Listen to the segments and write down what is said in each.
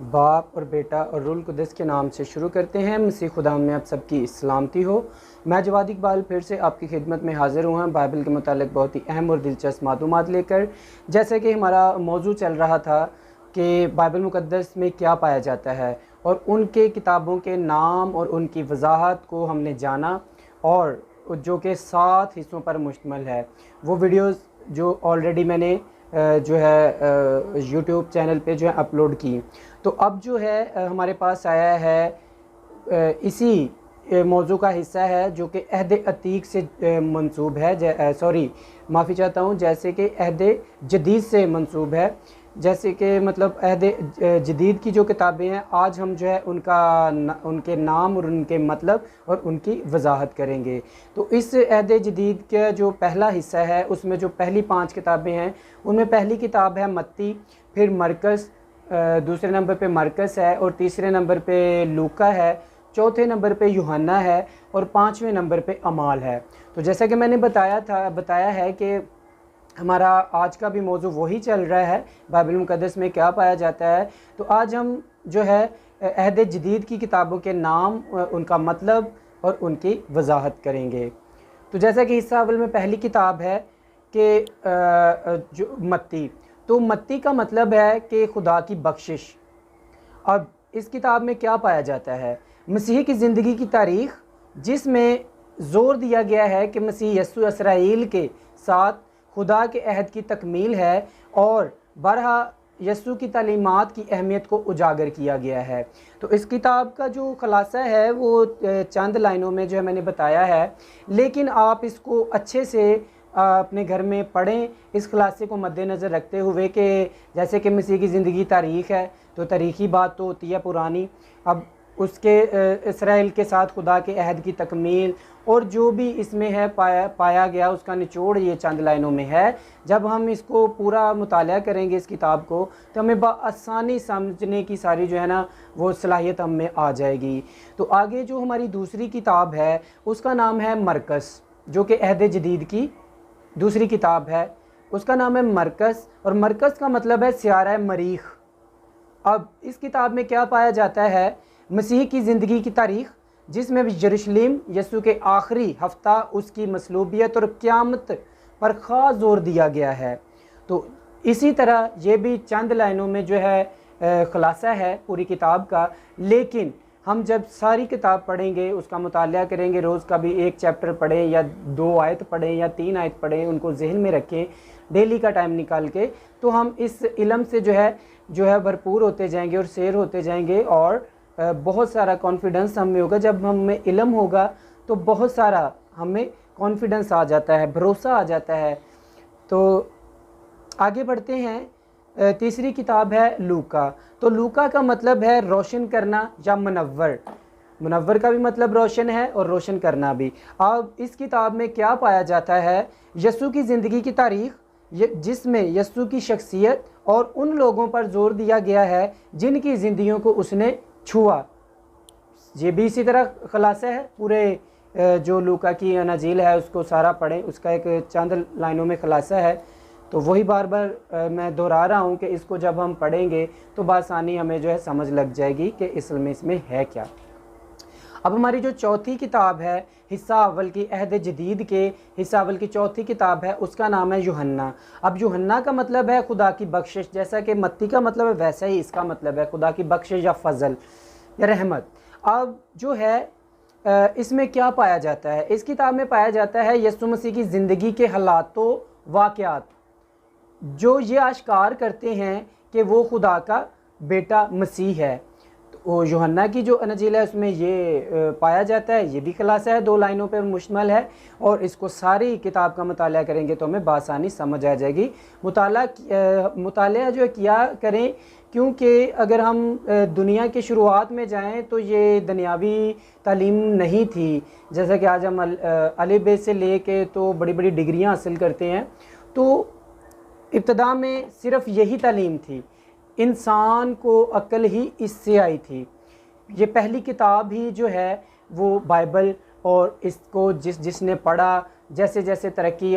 बाप और बेटा और रूल कुद्दस के नाम से शुरू करते हैं। मसीह खुदा में आप सबकी सलामती हो। मैं जवाद इकबाल फिर से आपकी खिदमत में हाज़िर हुआ बाइबल के मुतालिक बहुत ही अहम और दिलचस्प मालूमात लेकर। जैसे कि हमारा मौजू चल रहा था कि बाइबल मुक़द्दस में क्या पाया जाता है और उनके किताबों के नाम और उनकी वजाहत को हमने जाना, और जो कि 7 हिस्सों पर मुश्तमिल है। वो वीडियोस जो ऑलरेडी मैंने जो है यूट्यूब चैनल पे जो है अपलोड की। तो अब जो है हमारे पास आया है इसी मौजू का हिस्सा है जो कि अहद अतीक से मंसूब है, सॉरी माफ़ी चाहता हूँ, जैसे कि अहद जदीद से मंसूब है। जैसे कि मतलब अहद जदीद की जो किताबें हैं, आज हम जो है उनके नाम और उनके मतलब और उनकी वजाहत करेंगे। तो इस अहद जदीद का जो पहला हिस्सा है उसमें जो पहली 5 किताबें हैं, उनमें पहली किताब है मत्ती, फिर मरकस, दूसरे नंबर पे मरकस है, और तीसरे नंबर पे लूका है, चौथे नंबर पे यूहन्ना है, और 5वें नंबर पे अमाल है। तो जैसा कि मैंने बताया है कि हमारा आज का भी मौजू वही चल रहा है, बाइबल मुक़द्दस में क्या पाया जाता है। तो आज हम जो है अहद जदीद की किताबों के नाम, उनका मतलब और उनकी वजाहत करेंगे। तो जैसा कि हिस्सा अव्वल में पहली किताब है कि जो मत्ती, तो मत्ती का मतलब है कि खुदा की बख्शिश। अब इस किताब में क्या पाया जाता है? मसीह की ज़िंदगी की तारीख़, जिसमें ज़ोर दिया गया है कि मसीह यस्सु इसराइल के साथ खुदा के अहद की तकमील है, और बरहा यस्सु की तालीमात की अहमियत को उजागर किया गया है। तो इस किताब का जो ख़ुलासा है वो चंद लाइनों में जो है मैंने बताया है, लेकिन आप इसको अच्छे से अपने घर में पढ़ें, इस खुलासे को मद्देनज़र रखते हुए कि जैसे कि मसीह की ज़िंदगी तारीख़ है, तो तारीख़ी बात तो होती है पुरानी। अब उसके इसराइल के साथ खुदा के अहद की तकमील और जो भी इसमें है पाया गया, उसका निचोड़ ये चंद लाइनों में है। जब हम इसको पूरा मुताला करेंगे इस किताब को, तो हमें आसानी समझने की सारी जो है ना वो सलाहियत हम में आ जाएगी। तो आगे जो हमारी दूसरी किताब है उसका नाम है मरकस, जो कि अहद जदीद की दूसरी किताब है। उसका नाम है मरकस, और मरकस का मतलब है स्यारा मरीख। अब इस किताब में क्या पाया जाता है? मसीह की ज़िंदगी की तारीख़, जिसमें यरूशलेम यस्सु के आखिरी हफ्ता, उसकी मसलूबियत और क़यामत पर ख़ास जोर दिया गया है। तो इसी तरह ये भी चंद लाइनों में जो है ख़ुलासा है पूरी किताब का। लेकिन हम जब सारी किताब पढ़ेंगे, उसका मुताला करेंगे, रोज़ का भी 1 चैप्टर पढ़ें या 2 आयत पढ़ें या 3 आयत पढ़ें, उनको जहन में रखें डेली का टाइम निकाल के, तो हम इस इल्म से जो है भरपूर होते जाएंगे और शेर होते जाएंगे, और बहुत सारा कॉन्फिडेंस हम में होगा। जब हम में इल्म होगा तो बहुत सारा हमें कॉन्फिडेंस आ जाता है, भरोसा आ जाता है। तो आगे बढ़ते हैं। तीसरी किताब है लूका। तो लूका का मतलब है रोशन करना या मुनव्वर। मुनव्वर का भी मतलब रोशन है और रोशन करना भी। अब इस किताब में क्या पाया जाता है? यस्सु की ज़िंदगी की तारीख़, जिसमें यस्सु की शख्सियत और उन लोगों पर जोर दिया गया है जिनकी ज़िंदगियों को उसने छुआ। ये भी इसी तरह खुलासा है पूरे जो लूका की अनाजील है उसको सारा पढ़ें, उसका एक चंद लाइनों में खुलासा है। तो वही बार बार मैं दोहरा रहा हूँ कि इसको जब हम पढ़ेंगे तो बासानी हमें जो है समझ लग जाएगी कि इसमें है क्या। अब हमारी जो चौथी किताब है हिस्सा अव्वल की अहद जदीद के हिस्सा अव्वल की चौथी किताब है, उसका नाम है यूहन्ना। अब यूहन्ना का मतलब है खुदा की बख्शिश, जैसा कि मत्ती का मतलब है वैसा ही इसका मतलब है खुदा की बख्शिश या फजल या रहमत। अब जो है इसमें क्या पाया जाता है? इस किताब में पाया जाता है यस्सु मसीह की ज़िंदगी के हालातों वाक़यात, जो ये आश्कार करते हैं कि वो खुदा का बेटा मसीह है। तो यूहन्ना की जो अनजील है उसमें ये पाया जाता है। ये भी खुलासा है, 2 लाइनों पर मुश्तमिल है, और इसको सारी किताब का मुताला करेंगे तो हमें बासानी समझ आ जाएगी। मुताला जो है किया करें, क्योंकि अगर हम दुनिया की शुरुआत में जाएं तो ये दुनियावी तालीम नहीं थी। जैसा कि आज हम अलिफ बे से ले के तो बड़ी बड़ी डिग्रियां हासिल करते हैं, तो इब्तदा में सिर्फ यही तालीम थी। इंसान को अक्ल ही इससे आई थी। ये पहली किताब ही जो है वो बाइबल, और इसको जिसने पढ़ा, जैसे जैसे तरक्की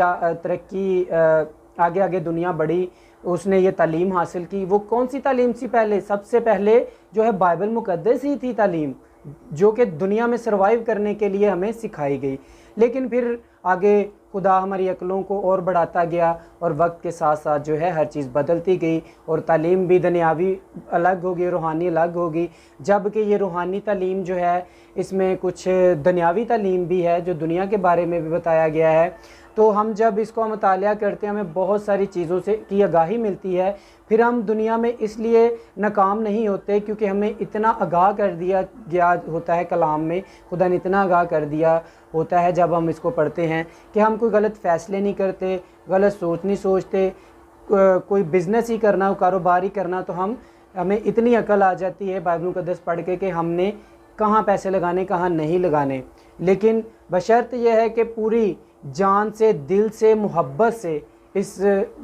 आगे आगे दुनिया बढ़ी, उसने ये तालीम हासिल की। वो कौन सी तालीम थी? पहले सबसे पहले जो है बाइबल मुक़द्दस ही थी तालीम, जो कि दुनिया में सर्वाइव करने के लिए हमें सिखाई गई। लेकिन फिर आगे खुदा हमारी अक्लों को और बढ़ाता गया और वक्त के साथ साथ जो है हर चीज़ बदलती गई और तालीम भी दुनियावी अलग होगी, रूहानी अलग होगी। जबकि ये रूहानी तालीम जो है इसमें कुछ दुनियावी तालीम भी है जो दुनिया के बारे में भी बताया गया है। तो हम जब इसको मुतालिया करते हैं हमें बहुत सारी चीज़ों से की आगाही मिलती है। फिर हम दुनिया में इसलिए नाकाम नहीं होते क्योंकि हमें इतना आगाह कर दिया गया होता है, कलाम में खुदा ने इतना आगाह कर दिया होता है जब हम इसको पढ़ते हैं कि हम कोई गलत फ़ैसले नहीं करते, गलत सोच नहीं सोचते। कोई बिज़नेस ही करना हो, कारोबार ही करना, तो हमें इतनी अकल आ जाती है बाइबल मुक़द्दस पढ़ के कि हमने कहाँ पैसे लगाने, कहाँ नहीं लगाने। लेकिन बशर्त यह है कि पूरी जान से, दिल से, मोहब्बत से इस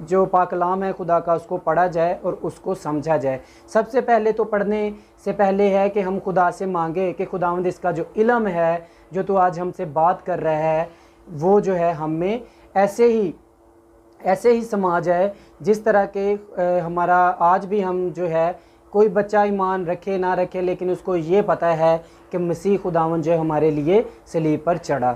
जो पाकलाम है खुदा का उसको पढ़ा जाए और उसको समझा जाए। सबसे पहले तो पढ़ने से पहले है कि हम खुदा से मांगे कि खुदावंद इसका जो इल्म है, जो तो आज हमसे बात कर रहा है, वो जो है हमें ऐसे ही समा जाए जिस तरह के हमारा आज भी हम जो है कोई बच्चा ईमान रखे ना रखे लेकिन उसको ये पता है कि मसीह खुदावंद जो है हमारे लिए सलीब पर चढ़ा,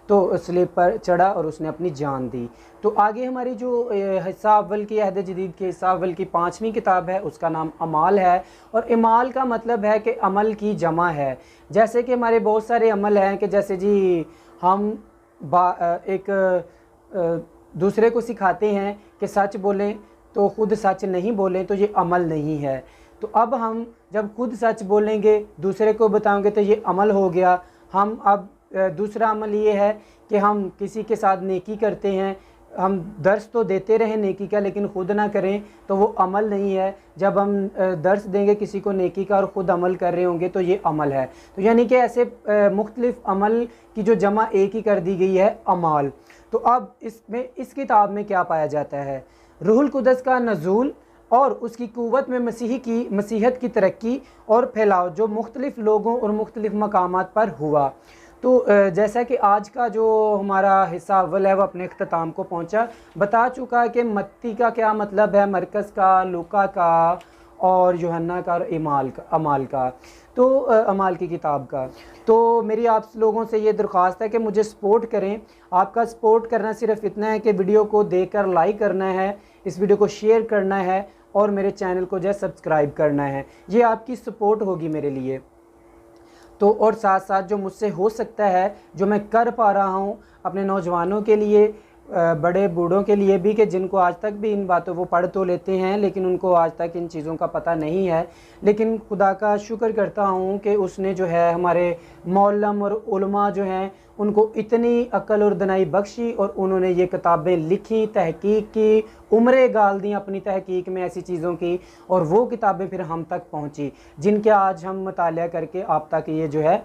तो सलीब पर चढ़ा और उसने अपनी जान दी। तो आगे हमारी जो हिस्सा अव्वल की अहद जदीद के हिस्सा अव्वल की 5वीं किताब है उसका नाम अमाल है। और अमाल का मतलब है कि अमल की जमा है। जैसे कि हमारे बहुत सारे अमल हैं कि जैसे जी हम दूसरे को सिखाते हैं कि सच बोलें तो खुद सच नहीं बोलें, तो ये अमल नहीं है। तो अब हम जब खुद सच बोलेंगे दूसरे को बताएंगे तो ये अमल हो गया। हम अब दूसरा अमल ये है कि हम किसी के साथ नेकी करते हैं, हम दर्स तो देते रहें नेकी का लेकिन ख़ुद ना करें, तो वो अमल नहीं है। जब हम दर्स देंगे किसी को नेकी का और ख़ुद अमल कर रहे होंगे तो ये अमल है। तो यानी कि ऐसे मुख्तलिफ़ अमल की जो जमा एक ही कर दी गई है, अमाल। तो अब इस किताब में क्या पाया जाता है? रूहुल कुदस का नज़ूल और उसकी क़ुव्वत में मसीहत की तरक्की और फैलाव जो मुख्तलिफ़ लोगों और मुख्तलिफ़ मकामात पर हुआ। तो जैसा कि आज का जो हमारा हिस्सा अव्वल है वो अपने अख्ताम को पहुंचा, बता चुका है कि मत्ती का क्या मतलब है, मरकज़ का, लूका का और यूहन्ना का और अमाल का, तो अमाल की किताब का। तो मेरी आप लोगों से ये दरख्वास्त है कि मुझे सपोर्ट करें। आपका सपोर्ट करना सिर्फ इतना है कि वीडियो को देखकर लाइक करना है, इस वीडियो को शेयर करना है और मेरे चैनल को जो है सब्सक्राइब करना है। ये आपकी सपोर्ट होगी मेरे लिए। तो और साथ साथ जो मुझसे हो सकता है, जो मैं कर पा रहा हूँ अपने नौजवानों के लिए, बड़े बूढ़ों के लिए भी, कि जिनको आज तक भी इन बातों वो पढ़ तो लेते हैं लेकिन उनको आज तक इन चीज़ों का पता नहीं है। लेकिन खुदा का शुक्र करता हूँ कि उसने जो है हमारे मौलम और उलमा जो हैं उनको इतनी अक्ल और दनाई बख्शी और उन्होंने ये किताबें लिखी, तहकीक की, उम्रें गाल दी अपनी तहकीक में ऐसी चीज़ों की, और वो किताबें फिर हम तक पहुँची जिनके आज हम मुतालिया करके आप तक ये जो है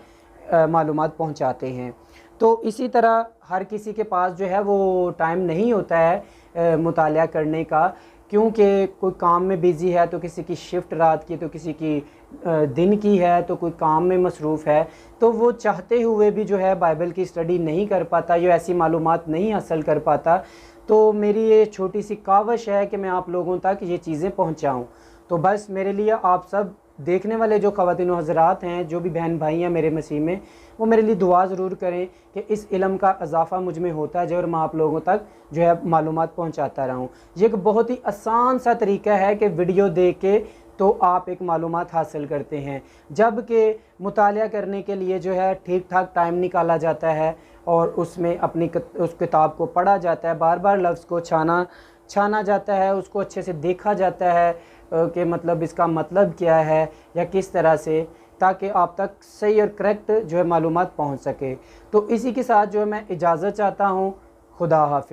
मालूमात पहुँचाते हैं। तो इसी तरह हर किसी के पास जो है वो टाइम नहीं होता है मुतालिया करने का, क्योंकि कोई काम में बिज़ी है, तो किसी की शिफ्ट रात की, तो किसी की दिन की है, तो कोई काम में मसरूफ़ है, तो वो चाहते हुए भी जो है बाइबल की स्टडी नहीं कर पाता या ऐसी मालूमात नहीं हासिल कर पाता। तो मेरी ये छोटी सी काविश है कि मैं आप लोगों तक ये चीज़ें पहुँचाऊँ। तो बस मेरे लिए आप सब देखने वाले जो ख़वातीन हज़रात हैं, जो भी बहन भाई हैं मेरे मसीह में, वो मेरे लिए दुआ ज़रूर करें कि इस इल्म का इजाफ़ा मुझ में होता जाए और मैं आप लोगों तक जो है मालूमात पहुंचाता रहूं। ये एक बहुत ही आसान सा तरीका है कि वीडियो देख के तो आप एक मालूमात हासिल करते हैं, जबकि मुतालिया करने के लिए जो है ठीक ठाक टाइम निकाला जाता है और उसमें उस किताब को पढ़ा जाता है, बार बार लफ्ज़ को छाना जाता है, उसको अच्छे से देखा जाता है कि मतलब इसका मतलब क्या है या किस तरह से, ताकि आप तक सही और करेक्ट जो है मालूमात पहुंच सके। तो इसी के साथ जो है मैं इजाज़त चाहता हूं। खुदा हाफ़िज़।